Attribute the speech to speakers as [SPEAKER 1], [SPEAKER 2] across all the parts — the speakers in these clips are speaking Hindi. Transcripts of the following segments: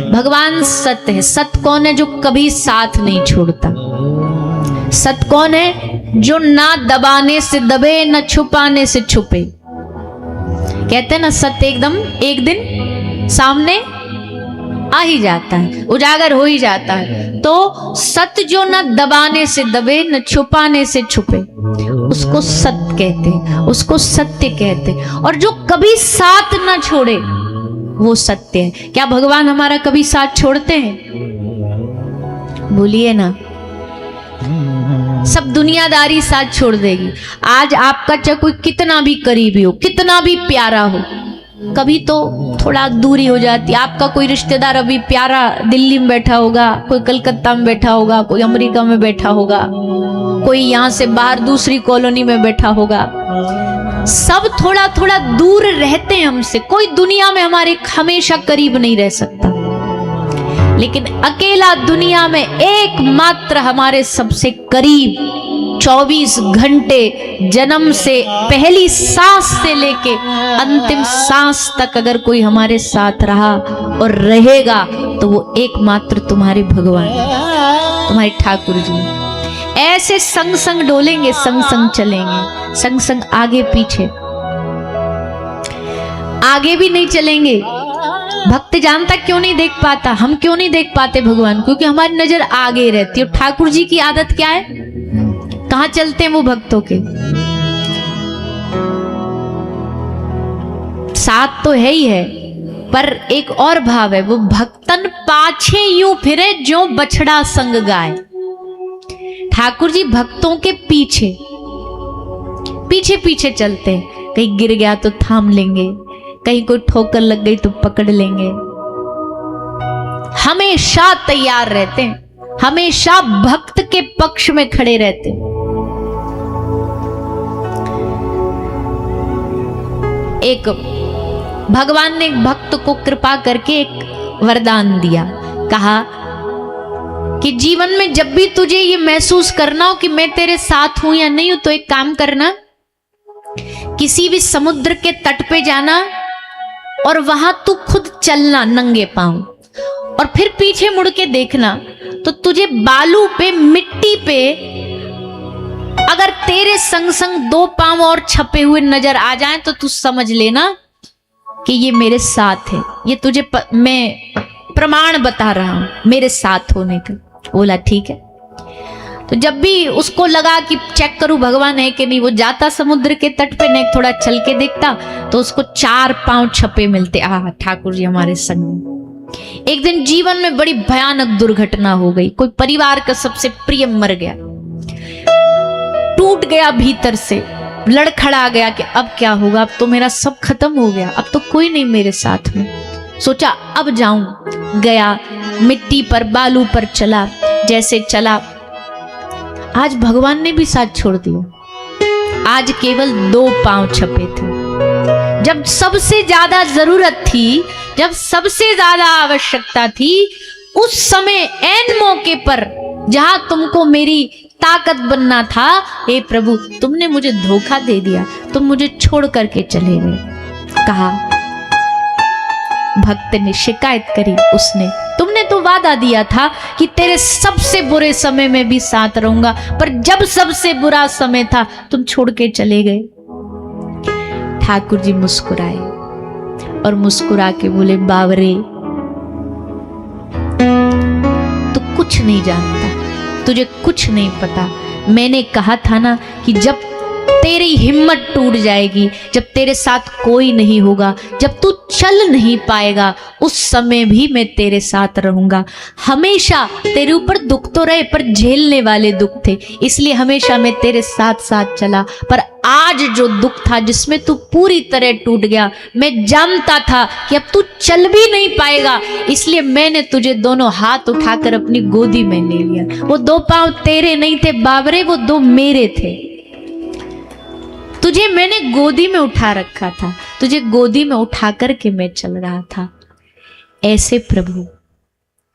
[SPEAKER 1] भगवान सत्य है। सत्य कौन है? जो कभी साथ नहीं छोड़ता। सत्य कौन है? जो ना दबाने से दबे, ना छुपाने से छुपे। कहते हैं ना, सत्य एकदम एक दिन सामने आ ही जाता है, उजागर हो ही जाता है। तो सत्य जो न दबाने से दबे, न छुपाने से छुपे, उसको सत्य कहते हैं, उसको सत्य कहते हैं। और जो कभी साथ न छोड़े, वो सत्य है। क्या भगवान हमारा कभी साथ छोड़ते हैं? बोलिए ना। सब दुनियादारी साथ छोड़ देगी। आज आपका चाहे कोई कितना भी करीबी हो, कितना भी प्यारा हो, कभी तो थोड़ा दूरी हो जाती है। आपका कोई रिश्तेदार अभी प्यारा दिल्ली में बैठा होगा, कोई कलकत्ता में बैठा होगा, कोई अमेरिका में बैठा होगा, कोई यहाँ से बाहर दूसरी कॉलोनी में बैठा होगा। सब थोड़ा थोड़ा दूर रहते हैं हमसे। कोई दुनिया में हमारे हमेशा करीब नहीं रह सकता, लेकिन अकेला दुनिया में एकमात्र हमारे सबसे करीब 24 घंटे, जन्म से पहली सांस से लेके अंतिम सांस तक अगर कोई हमारे साथ रहा और रहेगा, तो वो एकमात्र तुम्हारे भगवान, तुम्हारे ठाकुर जी। ऐसे संग संग डोलेंगे, संग संग चलेंगे, संग संग आगे पीछे, आगे भी नहीं चलेंगे। भक्त जानता क्यों नहीं देख पाता? हम क्यों नहीं देख पाते भगवान? क्योंकि हमारी नजर आगे रहती है। ठाकुर जी की आदत क्या है? कहां चलते हैं वो भक्तों के साथ? तो है ही है, पर एक और भाव है, वो भक्तन पाछे यूं फिरे जो बछड़ा संग गाय। ठाकुर जी भक्तों के पीछे पीछे पीछे चलते हैं। कहीं गिर गया तो थाम लेंगे, कहीं कोई ठोकर लग गई तो पकड़ लेंगे। हमेशा तैयार रहते हैं, हमेशा भक्त के पक्ष में खड़े रहते हैं। एक भगवान ने एक भक्त को कृपा करके एक वरदान दिया। कहा कि जीवन में जब भी तुझे ये महसूस करना हो कि मैं तेरे साथ हूं या नहीं हूं, तो एक काम करना, किसी भी समुद्र के तट पे जाना और वहां तू खुद चलना नंगे पांव, और फिर पीछे मुड़ के देखना, तो तुझे बालू पे, मिट्टी पे अगर तेरे संग संग 2 पांव और छपे हुए नजर आ जाएं, तो तू समझ लेना कि ये मेरे साथ है। ये तुझे मैं प्रमाण बता रहा हूं मेरे साथ होने का। बोला ठीक है। तो जब भी उसको लगा कि चेक करूं भगवान है कि नहीं, वो जाता समुद्र के तट पे, ने थोड़ा चल के देखता, तो उसको 4 पांव छपे मिलते। आह, ठाकुर जी हमारे संग। एक दिन जीवन में बड़ी भयानक दुर्घटना हो गई। कोई परिवार का सबसे प्रिय मर गया, टूट गया भीतर से, लड़खड़ा गया कि अब क्या होगा, अब तो मेरा सब खत्म हो गया, अब तो कोई नहीं मेरे साथ में। सोचा अब जाऊं, गया, मिट्टी पर, बालू पर चला। जैसे चला, आज भगवान ने भी साथ छोड़ दिया। आज केवल 2 पांव छपे थे। जब सबसे ज्यादा जरूरत थी, जब सबसे ज्यादा आवश्यकता थी, उस समय ऐन मौके पर जहां तुमको मेरी ताकत बनना था, हे प्रभु तुमने मुझे धोखा दे दिया, तुम मुझे छोड़ करके चले गए। कहा, भक्त ने शिकायत करी उसने, तुमने तो वादा दिया था कि तेरे सबसे बुरे समय में भी साथ रहूंगा, पर जब सबसे बुरा समय था तुम छोड़ के चले गए। ठाकुर जी मुस्कुराए और मुस्कुरा के बोले, बावरे तू कुछ नहीं जानता, तुझे कुछ नहीं पता। मैंने कहा था ना कि जब तेरी हिम्मत टूट जाएगी, जब तेरे साथ कोई नहीं होगा, जब तू चल नहीं पाएगा, उस समय भी मैं तेरे साथ रहूंगा। हमेशा तेरे ऊपर दुख तो रहे, पर झेलने वाले दुख थे, इसलिए हमेशा मैं तेरे साथ साथ चला। पर आज जो दुख था, जिसमें तू पूरी तरह टूट गया, मैं जानता था कि अब तू चल भी नहीं पाएगा, इसलिए मैंने तुझे दोनों हाथ उठाकर अपनी गोदी में ले लिया। वो 2 पांव तेरे नहीं थे बाबरे, वो 2 मेरे थे। तुझे मैंने गोदी में उठा रखा था, तुझे गोदी में उठा करके मैं चल रहा था। ऐसे प्रभु,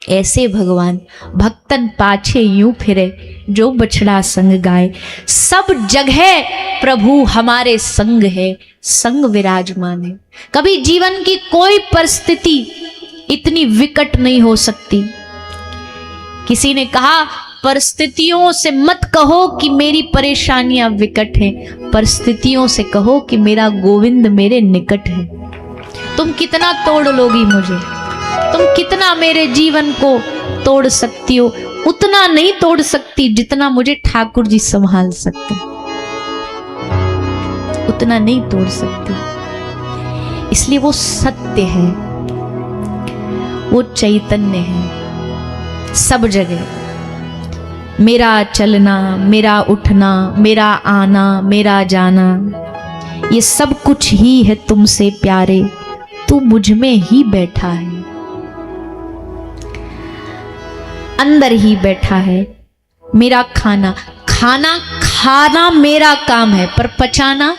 [SPEAKER 1] ऐसे भगवान, भक्तन पाछे यूं फिरे जो बछड़ा संग गाय। सब जगह प्रभु हमारे संग है, संग विराजमान है। कभी जीवन की कोई परिस्थिति इतनी विकट नहीं हो सकती। किसी ने कहा परिस्थितियों से मत कहो कि मेरी परेशानियां विकट हैं, परिस्थितियों से कहो कि मेरा गोविंद मेरे निकट है। तुम कितना तोड़ लोगी मुझे, तुम कितना मेरे जीवन को तोड़ सकती हो, उतना नहीं तोड़ सकती जितना मुझे ठाकुर जी संभाल सकते, उतना नहीं तोड़ सकती। इसलिए वो सत्य है, वो चैतन्य है सब जगह। मेरा चलना, मेरा उठना, मेरा आना, मेरा जाना, ये सब कुछ ही है तुमसे प्यारे, तू मुझ में ही बैठा है, अंदर ही बैठा है। मेरा खाना, खाना खाना मेरा काम है, पर पचाना,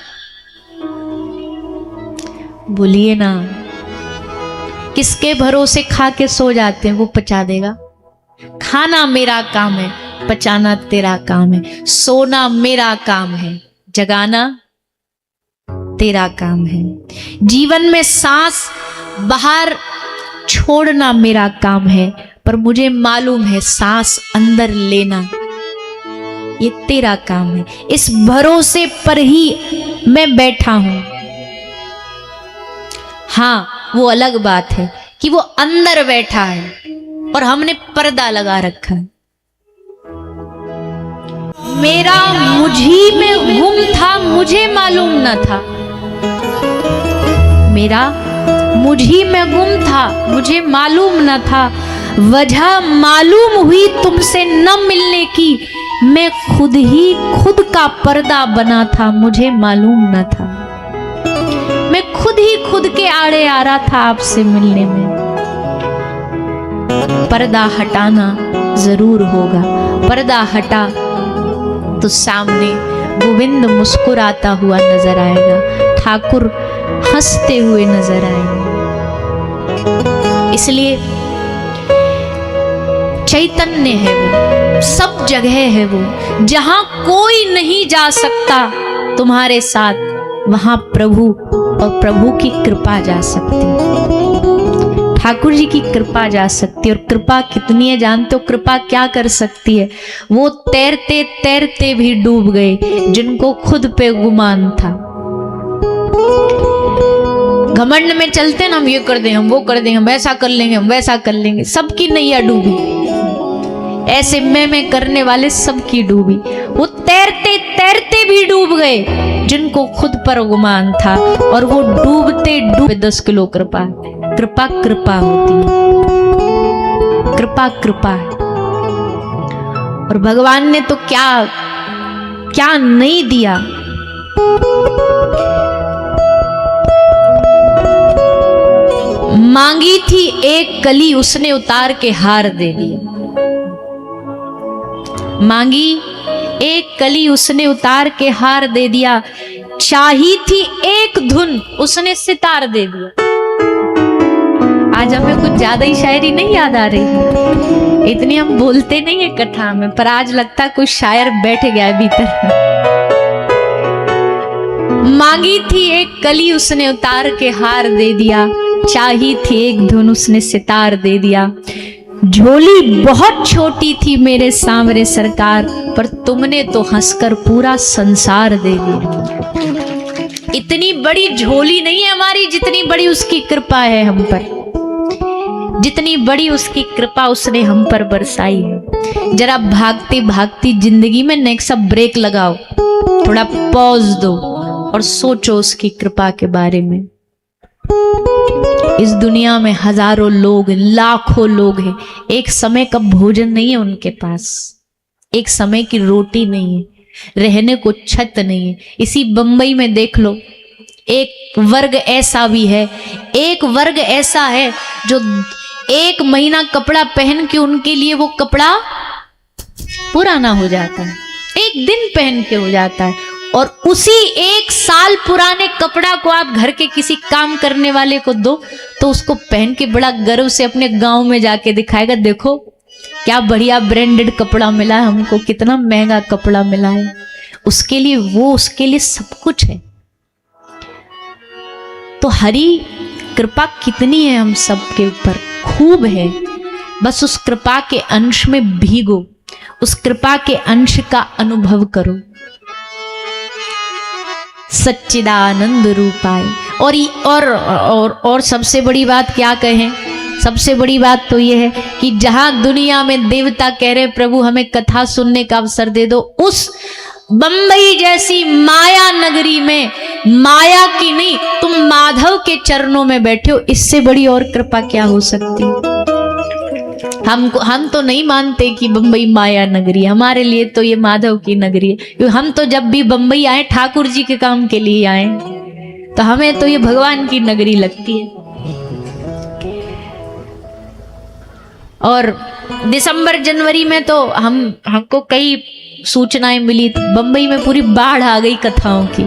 [SPEAKER 1] बोलिए ना, किसके भरोसे खा के सो जाते हैं, वो पचा देगा। खाना मेरा काम है, पचाना तेरा काम है, सोना मेरा काम है, जगाना तेरा काम है। जीवन में सांस बाहर छोड़ना मेरा काम है, पर मुझे मालूम है सांस अंदर लेना ये तेरा काम है। इस भरोसे पर ही मैं बैठा हूं। हाँ, वो अलग बात है कि वो अंदर बैठा है और हमने पर्दा लगा रखा है। मेरा मुझी में गुम था, मुझे मालूम न था। मेरा मुझी में गुम था, मुझे मालूम न था। वजह मालूम हुई तुमसे न मिलने की, मैं खुद ही खुद का पर्दा बना था, मुझे मालूम न था। मैं खुद ही खुद के आड़े आ रहा था आपसे मिलने में। पर्दा हटाना जरूर होगा। पर्दा हटा तो सामने गोविंद मुस्कुराता हुआ नजर आएगा, ठाकुर हंसते हुए नजर आएंगे। इसलिए चैतन्य है वो, सब जगह है वो। जहां कोई नहीं जा सकता तुम्हारे साथ, वहां प्रभु और प्रभु की कृपा जा सकती, ठाकुर जी की कृपा जा सकती है। और कृपा कितनी है जानते हो? कृपा क्या कर सकती है? वो तैरते तैरते भी डूब गए जिनको खुद पे गुमान था। घमंड में चलते ना, हम ये कर देंगे, हम वो कर देंगे, हम ऐसा कर लेंगे, हम वैसा कर लेंगे, सबकी नैया डूबी। ऐसे मैं करने वाले सबकी डूबी। वो तैरते तैरते भी डूब गए जिनको खुद पर गुमान था। और वो डूबते डूबे 10 किलो कृपा। कृपा कृपा होती है, कृपा कृपा है। और भगवान ने तो क्या क्या नहीं दिया। मांगी थी एक कली, उसने उतार के हार दे दिया। मांगी एक कली, उसने उतार के हार दे दिया। चाही थी एक धुन, उसने सितार दे दिया। आज हमें कुछ ज्यादा ही शायरी नहीं याद आ रही, इतनी हम बोलते नहीं है कथा में, पर आज लगता कुछ शायर बैठ गया है भीतर। मांगी थी एक कली, उसने उतार के हार दे दिया। चाही थी एक धुन, उसने सितार दे दिया। झोली बहुत छोटी थी मेरे सांवरे सरकार, पर तुमने तो हंसकर पूरा संसार दे दिया। इतनी बड़ी झोली नहीं है हमारी जितनी बड़ी उसकी कृपा है हम पर, जितनी बड़ी उसकी कृपा उसने हम पर बरसाई है। जरा भागती भागती जिंदगी में नेक्स्ट सब ब्रेक लगाओ, थोड़ा पॉज दो और सोचो उसकी कृपा के बारे में। इस दुनिया में हजारों लोग, लाखों लोग हैं, एक समय का भोजन नहीं है उनके पास, एक समय की रोटी नहीं है, रहने को छत नहीं है। इसी बंबई में देख लो, एक वर्ग ऐसा भी है, एक वर्ग ऐसा है जो 1 महीना कपड़ा पहन के उनके लिए वो कपड़ा पुराना हो जाता है, एक दिन पहन के हो जाता है। और उसी 1 साल पुराने कपड़ा को आप घर के किसी काम करने वाले को दो तो उसको पहन के बड़ा गर्व से अपने गांव में जाके दिखाएगा, देखो क्या बढ़िया ब्रांडेड कपड़ा मिला है हमको, कितना महंगा कपड़ा मिला है। उसके लिए वो, उसके लिए सब कुछ है। तो हरि कृपा कितनी है हम सब के ऊपर, खूब है, बस उस कृपा के अंश में भीगो, उस कृपा के अंश का अनुभव करो। सच्चिदानंद रूपाय। और सबसे बड़ी बात क्या कहें, सबसे बड़ी बात तो यह है कि जहां दुनिया में देवता कह रहे प्रभु हमें कथा सुनने का अवसर दे दो, उस बंबई जैसी माया नगरी में माया की नहीं, तुम माधव के चरणों में बैठे हो, इससे बड़ी और कृपा क्या हो सकती। हम तो नहीं मानते कि बंबई माया नगरी है, हमारे लिए तो ये माधव की नगरी है, क्योंकि हम तो जब भी बंबई आए ठाकुर जी के काम के लिए आए, तो हमें तो ये भगवान की नगरी लगती है। और दिसंबर जनवरी में तो हमको कई सूचनाएं मिली, बंबई में पूरी बाढ़ आ गई कथाओं की,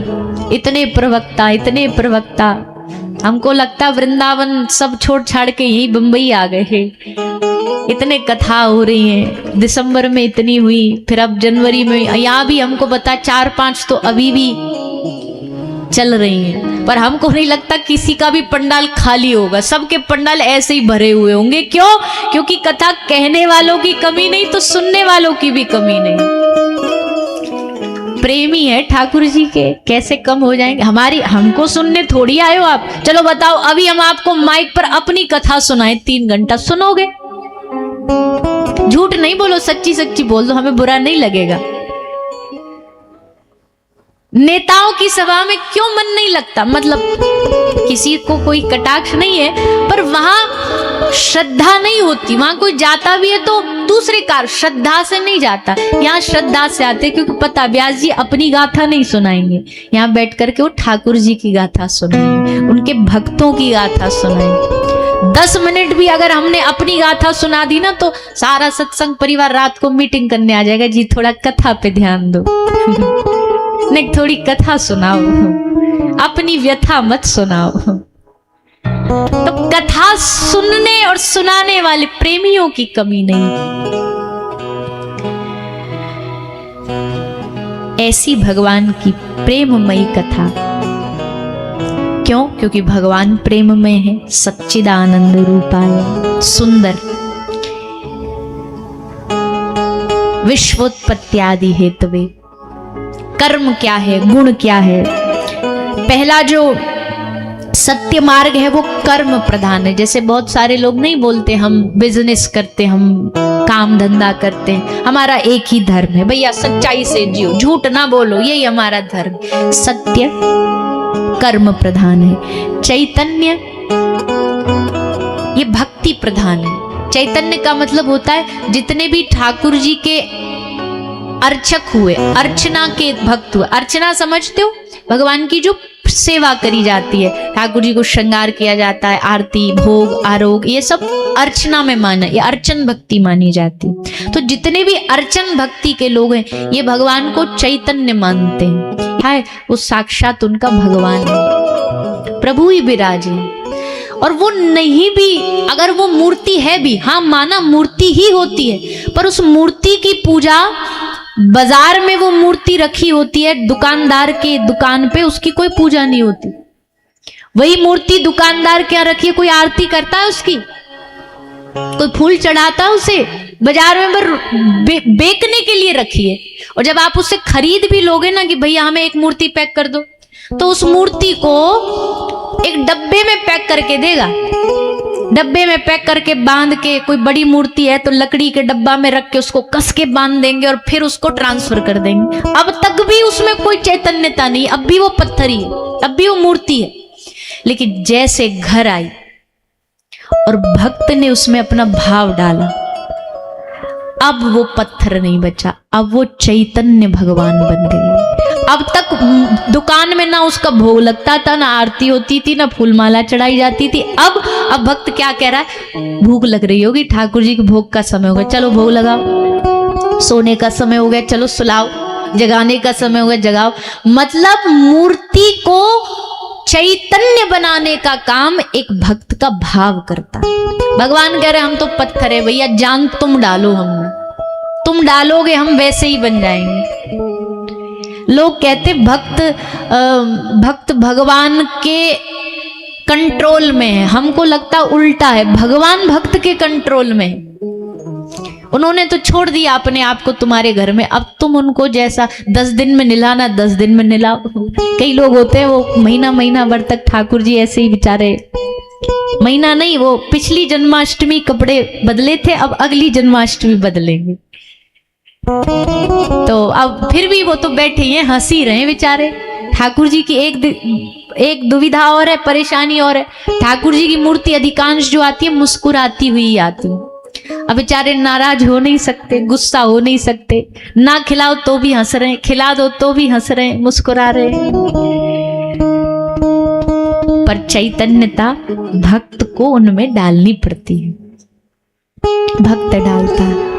[SPEAKER 1] इतने प्रवक्ता, हमको लगता वृंदावन सब छोड़ छाड़ के यही बंबई आ गए हैं। इतने कथा हो रही हैं, दिसंबर में इतनी हुई, फिर अब जनवरी में यहाँ भी हमको पता 4-5 तो अभी भी चल रही हैं, पर हमको नहीं लगता किसी का भी पंडाल खाली होगा, सबके पंडाल ऐसे ही भरे हुए होंगे। क्यों? क्योंकि कथा कहने वालों की कमी नहीं तो सुनने वालों की भी कमी नहीं। प्रेमी है ठाकुर जी के, कैसे कम हो जाएंगे। हमको सुनने थोड़ी आए हो आप। चलो बताओ, अभी हम आपको माइक पर अपनी कथा सुनाए 3 घंटा, सुनोगे? झूठ नहीं बोलो, सच्ची सच्ची बोल दो, हमें बुरा नहीं लगेगा। नेताओं की सभा में क्यों मन नहीं लगता, मतलब किसी को कोई कटाक्ष नहीं है, पर वहां श्रद्धा नहीं होती। वहां कोई जाता भी है तो दूसरे कार श्रद्धा से नहीं जाता, यहाँ श्रद्धा से आते, क्योंकि पता व्यास जी अपनी गाथा नहीं सुनाएंगे, यहाँ बैठ करके वो ठाकुर जी की गाथा सुनाएंगे, उनके भक्तों की गाथा सुनाएंगे। 10 मिनट भी अगर हमने अपनी गाथा सुना दी ना, तो सारा सत्संग परिवार रात को मीटिंग करने आ जाएगा, जी थोड़ा कथा पे ध्यान दो नहीं थोड़ी कथा सुनाओ, अपनी व्यथा मत सुनाओ। तो कथा सुनने और सुनाने वाले प्रेमियों की कमी नहीं। ऐसी भगवान की प्रेममयी कथा। क्यों? क्योंकि भगवान प्रेममय है, सच्चिदानंद रूपाय, सुंदर, विश्वोत्पत्त्यादि हेतवे। कर्म क्या है, गुण क्या है? पहला जो सत्य मार्ग है वो कर्म प्रधान है। जैसे बहुत सारे लोग नहीं बोलते हम बिजनेस करते, हम काम धंधा करते हैं, हमारा एक ही धर्म है, भैया सच्चाई से जियो, झूठ ना बोलो, यही हमारा धर्म। सत्य कर्म प्रधान है। चैतन्य ये भक्ति प्रधान है। चैतन्य का मतलब होता है जितने भी ठाकुर जी के अर्चक हुए, अर्चना के भक्त हुए। अर्चना समझते हो? भगवान की जो सेवा करी जाती है, ठाकुर जी को श्रृंगार किया जाता है, आरती, भोग, आरोग, ये सब अर्चना में माना, ये अर्चन भक्ति मानी जाती है। तो जितने भी अर्चन भक्ति के लोग हैं, ये भगवान को चैतन्य मानते हैं, है वो साक्षात उनका भगवान है, प्रभु ही विराजे। और वो नहीं भी, अगर वो मूर्ति है भी, हाँ माना मूर्ति ही होती है, पर उस मूर्ति की पूजा बाजार में वो मूर्ति रखी होती है, दुकानदार के दुकान पे उसकी कोई पूजा नहीं होती। वही मूर्ति दुकानदार क्या रखी है, कोई आरती करता है उसकी, कोई फूल चढ़ाता है उसे, बाजार में बेचने के लिए रखी है। और जब आप उससे खरीद भी लोगे ना कि भैया हमें एक मूर्ति पैक कर दो, तो उस मूर्ति को एक डब्बे में पैक करके देगा, डब्बे में पैक करके बांध के। कोई बड़ी मूर्ति है तो लकड़ी के डब्बा में रख के उसको कस के बांध देंगे और फिर उसको ट्रांसफर कर देंगे। अब तक भी उसमें कोई चैतन्यता नहीं, अब भी वो पत्थर ही है, अब भी वो मूर्ति है। लेकिन जैसे घर आई और भक्त ने उसमें अपना भाव डाला, अब वो पत्थर नहीं बचा, अब वो चैतन्य भगवान बन गए। अब तक दुकान में ना उसका भोग लगता था, ना आरती होती थी, ना फूलमाला चढ़ाई जाती थी। अब भक्त क्या कह रहा है, भूख लग रही होगी, ठाकुर जी के भोग का समय हो गया, चलो भोग लगाओ। सोने का समय हो गया, चलो सुलाओ। जगाने का समय हो गया, जगाओ। मतलब मूर्ति को चैतन्य बनाने का काम एक भक्त का भाव करता है। भगवान कह रहे हम तो पत्थर है भैया, जान तुम डालो हमने, तुम डालोगे हम वैसे ही बन जाएंगे। लोग कहते भक्त भगवान के कंट्रोल में है। हमको लगता उल्टा है, भगवान भक्त के कंट्रोल में है। उन्होंने तो छोड़ दिया अपने आप को तुम्हारे घर में, अब तुम उनको जैसा 10 दिन में नहलाना 10 दिन में नहलाओ। कई लोग होते हैं वो महीना महीना भर तक ठाकुर जी ऐसे ही बेचारे, महीना नहीं, वो पिछली जन्माष्टमी कपड़े बदले थे, अब अगली जन्माष्टमी बदलेंगे। तो अब फिर भी वो तो बैठे हैं, हंसी रहे बेचारे। ठाकुर जी की एक दुविधा और है, परेशानी और है। ठाकुर जी की मूर्ति अधिकांश जो आती है मुस्कुराती हुई आती है। अब बेचारे नाराज हो नहीं सकते, गुस्सा हो नहीं सकते, ना खिलाओ तो भी हंस रहे हैं, खिला दो तो भी हंस रहे हैं, मुस्कुरा रहे हैं। पर चैतन्यता भक्त को उनमें डालनी पड़ती है, भक्त डालता है।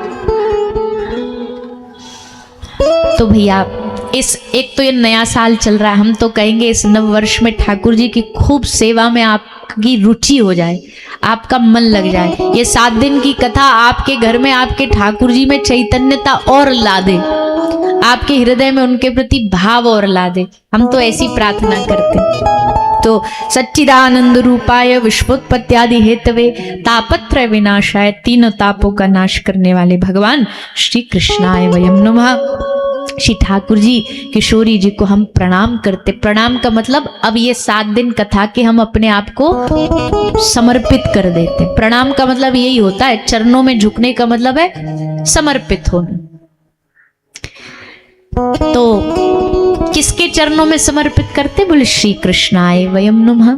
[SPEAKER 1] तो भैया एक तो ये नया साल चल रहा है, हम तो कहेंगे इस नव वर्ष में ठाकुर जी की खूब सेवा में आपकी रुचि हो जाए, आपका मन लग जाए। ये 7 दिन की कथा आपके घर में, आपके ठाकुर जी में चैतन्यता और ला दे, आपके हृदय में उनके प्रति भाव और ला दे। हम तो ऐसी प्रार्थना करते। तो सच्चिदानंद रूपाय विश्वोत्पत्त्यादि हेतवे तापत्रय विनाशाय, तीनों तापों का नाश करने वाले भगवान श्री कृष्णाय वयम नमः। श्री ठाकुर जी, किशोरी जी को हम प्रणाम करते। प्रणाम का मतलब अब ये 7 दिन कथा के हम अपने आप को समर्पित कर देते। प्रणाम का मतलब यही होता है, चरणों में झुकने का मतलब है समर्पित होना। तो किसके चरणों में समर्पित करते? बोले श्री कृष्णाय वयम नमः।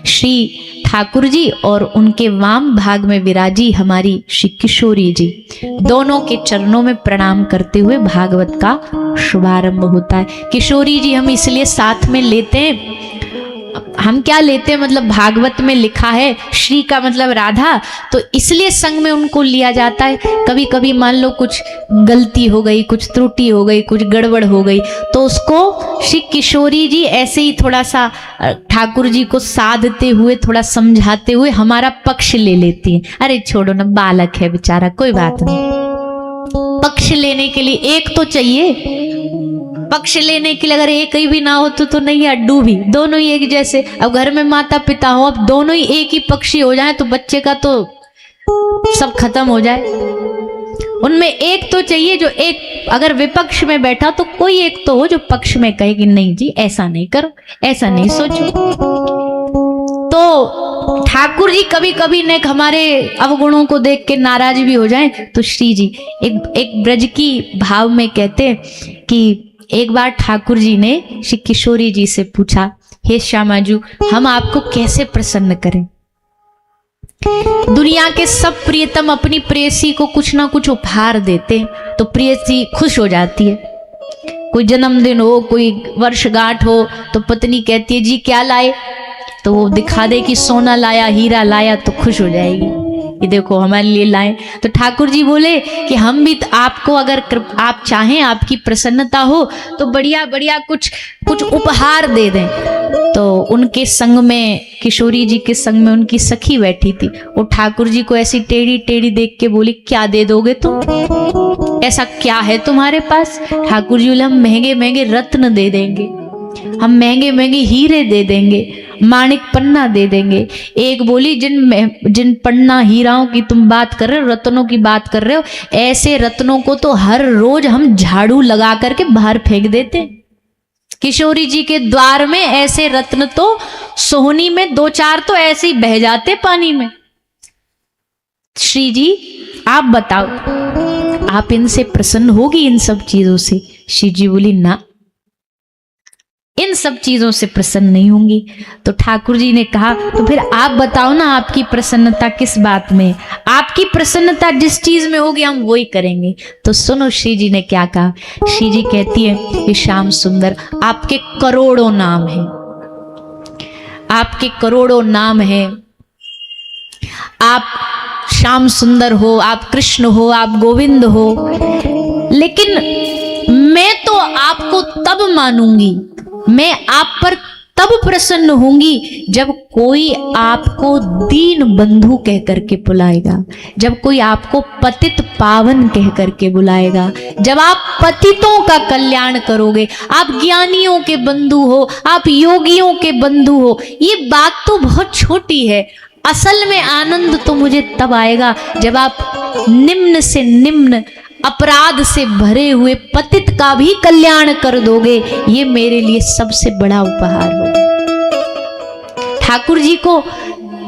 [SPEAKER 1] श्री ठाकुर जी और उनके वाम भाग में विराजी हमारी श्री किशोरी जी, दोनों के चरणों में प्रणाम करते हुए भागवत का शुभारंभ होता है। किशोरी जी हम इसलिए साथ में लेते हैं, हम क्या लेते हैं मतलब भागवत में लिखा है श्री का मतलब राधा, तो इसलिए संग में उनको लिया जाता है। कभी कभी मान लो कुछ गलती हो गई, कुछ त्रुटि हो गई, कुछ गड़बड़ हो गई, तो उसको श्री किशोरी जी ऐसे ही थोड़ा सा ठाकुर जी को साधते हुए, थोड़ा समझाते हुए हमारा पक्ष ले लेती है। अरे छोड़ो ना, बालक है बेचारा, कोई बात नहीं। पक्ष लेने के लिए एक तो चाहिए, पक्ष लेने के लिए अगर एक ही भी ना हो तो नहीं, अड्डू भी, दोनों ही एक जैसे। अब घर में माता पिता हो, अब दोनों ही एक ही पक्षी हो जाए तो बच्चे का तो सब खत्म हो जाए। उनमें एक तो चाहिए जो एक, अगर विपक्ष में बैठा तो कोई एक तो हो जो पक्ष में कहे कि नहीं जी ऐसा नहीं करो, ऐसा नहीं सोचो। तो ठाकुर जी कभी कभी ने हमारे अवगुणों को देख के नाराज भी हो जाएं, तो श्री जी एक ब्रज की भाव में कहते कि एक बार ठाकुर जी ने श्री किशोरी जी से पूछा, हे श्यामाजू हम आपको कैसे प्रसन्न करें? दुनिया के सब प्रियतम अपनी प्रेयसी को कुछ ना कुछ उपहार देते हैं तो प्रेयसी खुश हो जाती है। कोई जन्मदिन हो, कोई वर्षगांठ हो तो पत्नी कहती है जी क्या लाए, तो वो दिखा दे कि सोना लाया, हीरा लाया, तो खुश हो जाएगी, ये देखो हमारे लिए लाए। तो ठाकुर जी बोले कि हम भी आपको, अगर आप चाहें, आपकी प्रसन्नता हो तो बढ़िया बढ़िया कुछ उपहार दे दें। तो उनके संग में, किशोरी जी के संग में उनकी सखी बैठी थी, वो ठाकुर जी को ऐसी टेढ़ी टेढ़ी देख के बोली क्या दे दोगे तुम, ऐसा क्या है तुम्हारे पास? ठाकुर जी बोले हम महंगे महंगे रत्न दे देंगे, हम महंगे महंगे हीरे दे देंगे, माणिक पन्ना दे देंगे। एक बोली जिन पन्ना हीराओं की तुम बात कर रहे हो, रत्नों की बात कर रहे हो, ऐसे रत्नों को तो हर रोज हम झाड़ू लगा करके बाहर फेंक देते। किशोरी जी के द्वार में ऐसे रत्न तो सोहनी में 2-4 तो ऐसे ही बह जाते पानी में। श्री जी आप बताओ, आप इनसे प्रसन्न होगी इन सब चीजों से? श्री जी बोली ना, इन सब चीजों से प्रसन्न नहीं होंगी। तो ठाकुर जी ने कहा तो फिर आप बताओ ना, आपकी प्रसन्नता किस बात में? आपकी प्रसन्नता जिस चीज में होगी हम वही करेंगे। तो सुनो श्री जी ने क्या कहा। श्री जी कहती है कि श्याम सुंदर आपके करोड़ों नाम है, आपके करोड़ों नाम है, आप श्याम सुंदर हो, आप कृष्ण हो, आप गोविंद हो, लेकिन मैं तो आपको तब मानूंगी, मैं आप पर तब प्रसन्न होंगी जब कोई आपको दीन बंधु कह करके बुलाएगा, जब कोई आपको पतित पावन कह करके बुलाएगा, जब आप पतितों का कल्याण करोगे, आप ज्ञानियों के बंधु हो, आप योगियों के बंधु हो। ये बात तो बहुत छोटी है, असल में आनंद तो मुझे तब आएगा जब आप निम्न से निम्न अपराध से भरे हुए पतित का भी कल्याण कर दोगे। ये मेरे लिए सबसे बड़ा उपहार होगा। ठाकुर जी को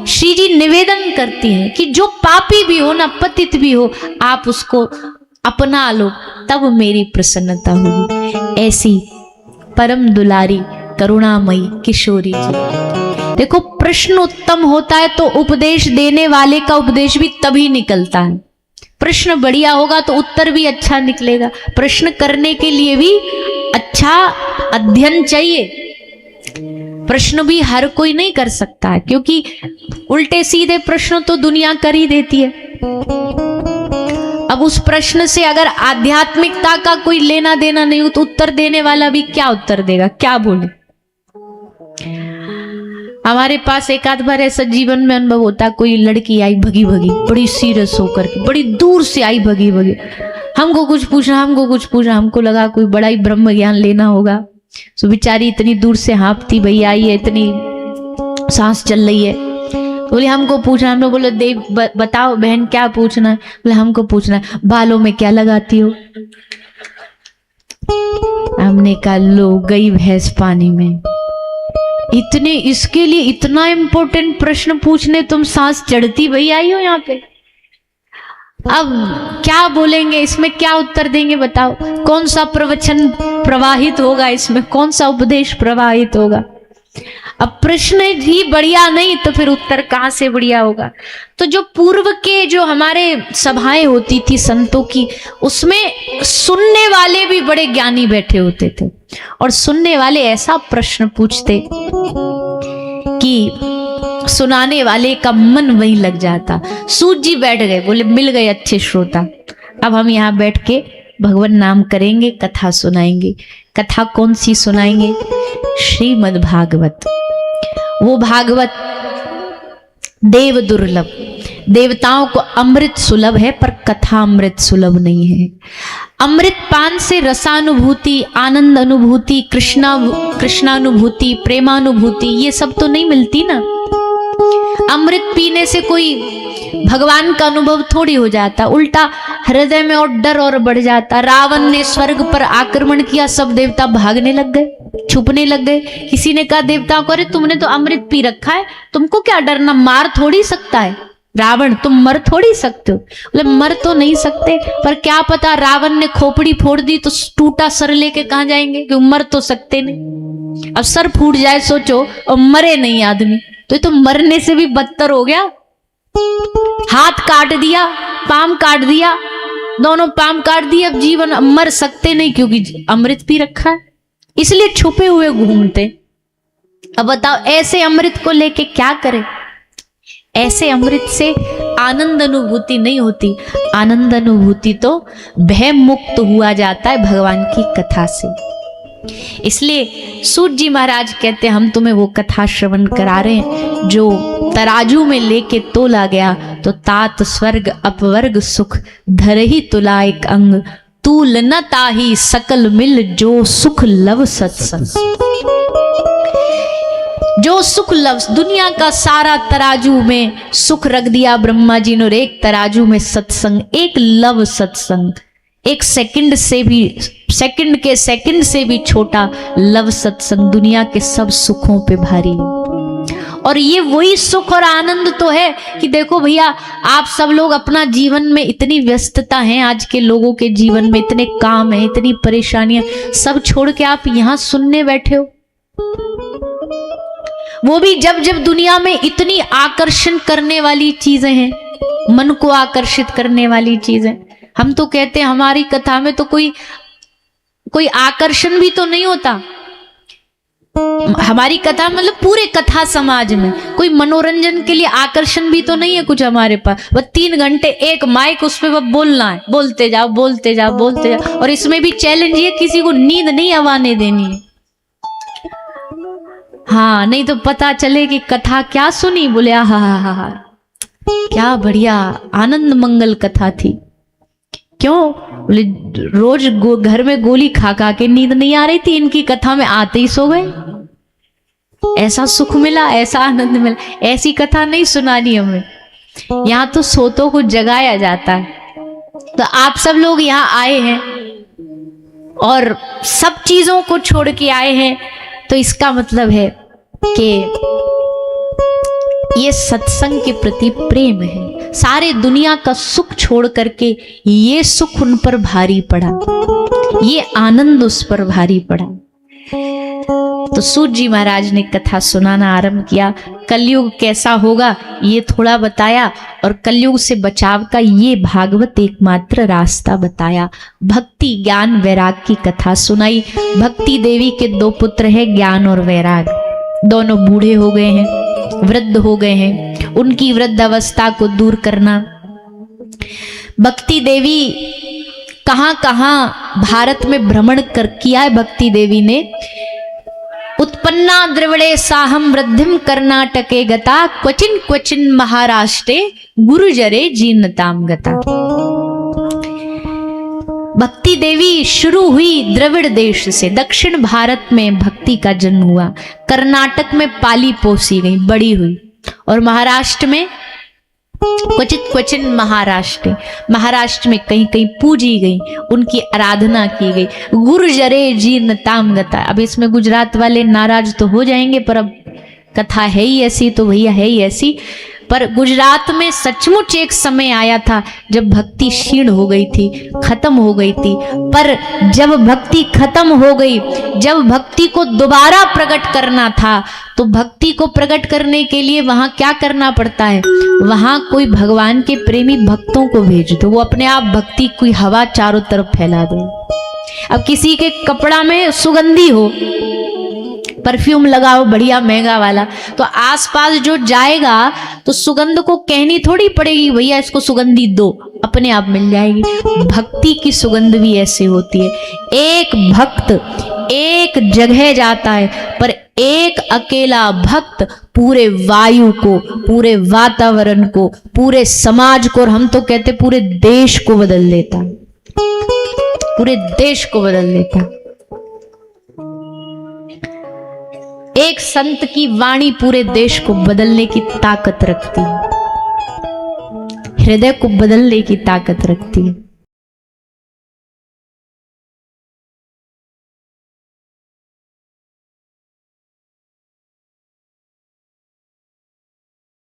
[SPEAKER 1] श्री जी निवेदन करती हैं कि जो पापी भी हो ना, पतित भी हो, आप उसको अपना लो, तब मेरी प्रसन्नता होगी। ऐसी परम दुलारी करुणामयी किशोरी जी। देखो, प्रश्न उत्तम होता है तो उपदेश देने वाले का उपदेश भी तभी निकलता है। प्रश्न बढ़िया होगा तो उत्तर भी अच्छा निकलेगा। प्रश्न करने के लिए भी अच्छा अध्ययन चाहिए। प्रश्न भी हर कोई नहीं कर सकता है, क्योंकि उल्टे सीधे प्रश्न तो दुनिया कर ही देती है। अब उस प्रश्न से अगर आध्यात्मिकता का कोई लेना देना नहीं हो तो उत्तर देने वाला भी क्या उत्तर देगा, क्या बोले। हमारे पास एक आध बार ऐसा जीवन में अनुभव होता, कोई लड़की आई भगी भगी, बड़ी सीरियस होकर के, बड़ी दूर से आई भगी भगी, हमको कुछ पूछा, हमको लगा कोई बड़ा ही ब्रह्म ज्ञान लेना होगा। सो बेचारी इतनी दूर से हाँफती भई आई है, इतनी सांस चल रही है, बोले हमको पूछना। हम लोग बोले देव बताओ बहन क्या पूछना है। बोले हमको पूछना है बालों में क्या लगाती हो। हमने कहा लो गई भैंस पानी में। इतने इसके लिए इतना इम्पोर्टेंट प्रश्न पूछने तुम सांस चढ़ती भई आई हो यहाँ पे। अब क्या बोलेंगे इसमें, क्या उत्तर देंगे बताओ। कौन सा प्रवचन प्रवाहित होगा इसमें, कौन सा उपदेश प्रवाहित होगा। अब प्रश्न ही बढ़िया नहीं तो फिर उत्तर कहाँ से बढ़िया होगा। तो जो पूर्व के जो हमारे सभाएं होती थी संतों की, उसमें सुनने वाले भी बड़े ज्ञानी बैठे होते थे, और सुनने वाले ऐसा प्रश्न पूछते कि सुनाने वाले का मन वहीं लग जाता। सूत जी बैठ गए, बोले मिल गए अच्छे श्रोता, अब हम यहाँ बैठ के भगवान नाम करेंगे, कथा सुनाएंगे। कथा कौन सी सुनाएंगे? श्रीमद् भागवत। वो भागवत देव दुर्लभ, देवताओं को अमृत सुलभ है पर कथा अमृत सुलभ नहीं है। अमृत पान से रसानुभूति, आनंद अनुभूति, कृष्णानुभूति, प्रेमानुभूति ये सब तो नहीं मिलती ना। अमृत पीने से कोई भगवान का अनुभव थोड़ी हो जाता, उल्टा हृदय में और डर और बढ़ जाता। रावण ने स्वर्ग पर आक्रमण किया, सब देवता भागने लग गए, छुपने लग गए। किसी ने कहा देवताओं को, अरे तुमने तो अमृत पी रखा है, तुमको क्या डरना, मार थोड़ी सकता है रावण, तुम मर थोड़ी सकते हो। बोले मर तो नहीं सकते, पर क्या पता रावण ने खोपड़ी फोड़ दी तो टूटा सर लेके कहाँ जाएंगे, कि मर तो सकते नहीं। अब सर फूट जाए सोचो, और मरे नहीं आदमी, तो ये तो मरने से भी बदतर हो गया। हाथ काट दिया, पाम काट दिया, दोनों पाम काट दिए, अब जीवन मर सकते नहीं क्योंकि अमृत पी रखा है, इसलिए छुपे हुए घूमते। अब बताओ ऐसे अमृत को लेके क्या करें। ऐसे अमृत से आनंद अनुभूति नहीं होती, आनंद अनुभूति तो भय मुक्त हुआ जाता है भगवान की कथा से। इसलिए सूत जी महाराज कहते हैं हम तुम्हें वो कथा श्रवण करा रहे हैं जो तराजू में लेके तोला गया तो तात स्वर्ग अपवर्ग सुख धरही तुला एक अंग तूल न ताही सकल मिल जो सुख लव सत्संग। जो सुख लव, दुनिया का सारा तराजू में सुख रख दिया ब्रह्मा जी ने, और एक तराजू में सत्संग, एक लव सत्संग, एक सेकंड से भी, सेकंड के सेकंड से भी छोटा लव सत्संग दुनिया के सब सुखों पे भारी है। और ये वही सुख और आनंद तो है कि देखो भैया, आप सब लोग अपना जीवन में इतनी व्यस्तता है, आज के लोगों के जीवन में इतने काम है, इतनी परेशानियां, सब छोड़ के आप यहां सुनने बैठे हो। वो भी जब जब दुनिया में इतनी आकर्षण करने वाली चीजें हैं, मन को आकर्षित करने वाली चीजें। हम तो कहते हैं हमारी कथा में तो कोई आकर्षण भी तो नहीं होता। हमारी कथा मतलब पूरे कथा समाज में कोई मनोरंजन के लिए आकर्षण भी तो नहीं है कुछ हमारे पास। बस 3 घंटे एक माइक, उस पे बोलना है, बोलते जाओ बोलते जाओ बोलते जाओ। और इसमें भी चैलेंज ये, किसी को नींद नहीं आवाने देनी है। हाँ, नहीं तो पता चले कि कथा क्या सुनी, बोले हा, क्या बढ़िया आनंद मंगल कथा थी। क्यों? बोले रोज घर में गोली खा खा के नींद नहीं आ रही थी, इनकी कथा में आते ही सो गए। ऐसा सुख मिला, ऐसा आनंद मिला। ऐसी कथा नहीं सुनानी हमें, यहाँ तो सोतों को जगाया जाता है। तो आप सब लोग यहाँ आए हैं और सब चीजों को छोड़ के आए हैं, तो इसका मतलब है कि ये सत्संग के प्रति प्रेम है। सारे दुनिया का सुख छोड़ करके ये सुख उन पर भारी पड़ा, ये आनंद उस पर भारी पड़ा। तो सूत जी महाराज ने कथा सुनाना आरंभ किया। कलयुग कैसा होगा ये थोड़ा बताया, और कलयुग से बचाव का ये भागवत एकमात्र रास्ता बताया। भक्ति ज्ञान वैराग की कथा सुनाई। भक्ति देवी के 2 पुत्र हैं, ज्ञान और वैराग। दोनों बूढ़े हो गए हैं, वृद्ध हो गए हैं। उनकी वृद्ध अवस्था को दूर करना। भक्ति देवी कहां कहां भारत में भ्रमण किया है भक्ति देवी ने। उत्पन्ना द्रविड़े साहम वृद्धिम कर्नाटके गता, क्वचिन क्वचिन महाराष्ट्रे गुरुजरे जीर्णताम गता। भक्ति देवी शुरू हुई द्रविड़ देश से, दक्षिण भारत में भक्ति का जन्म हुआ। कर्नाटक में पाली पोसी गई, बड़ी हुई, और महाराष्ट्र में क्वचित क्वचिन महाराष्ट्र में कहीं कहीं पूजी गई, उनकी आराधना की गई। गुरुजरे जीर्णताम गता। अब इसमें गुजरात वाले नाराज तो हो जाएंगे, पर अब कथा है ही ऐसी, तो भैया है ही ऐसी। पर गुजरात में सचमुच एक समय आया था जब भक्ति क्षीण हो गई थी, खत्म हो गई थी। पर जब भक्ति खत्म हो गई, जब भक्ति को दोबारा प्रकट करना था, तो भक्ति को प्रकट करने के लिए वहां क्या करना पड़ता है? वहां कोई भगवान के प्रेमी भक्तों को भेज दो, वो अपने आप भक्ति की हवा चारों तरफ फैला दे। अब किसी के कपड़ा में सुगंधी हो, परफ्यूम लगाओ बढ़िया महंगा वाला, तो आसपास जो जाएगा तो सुगंध को कहनी थोड़ी पड़ेगी भैया इसको सुगंधी दो, अपने आप मिल जाएगी। भक्ति की सुगंध भी ऐसे होती है। एक भक्त एक जगह जाता है, पर एक अकेला भक्त पूरे वायु को, पूरे वातावरण को, पूरे समाज को, और हम तो कहते पूरे देश को बदल देता, पूरे देश को बदल देता। एक संत की वाणी पूरे देश को बदलने की ताकत रखती है, हृदय को बदलने की ताकत रखती है।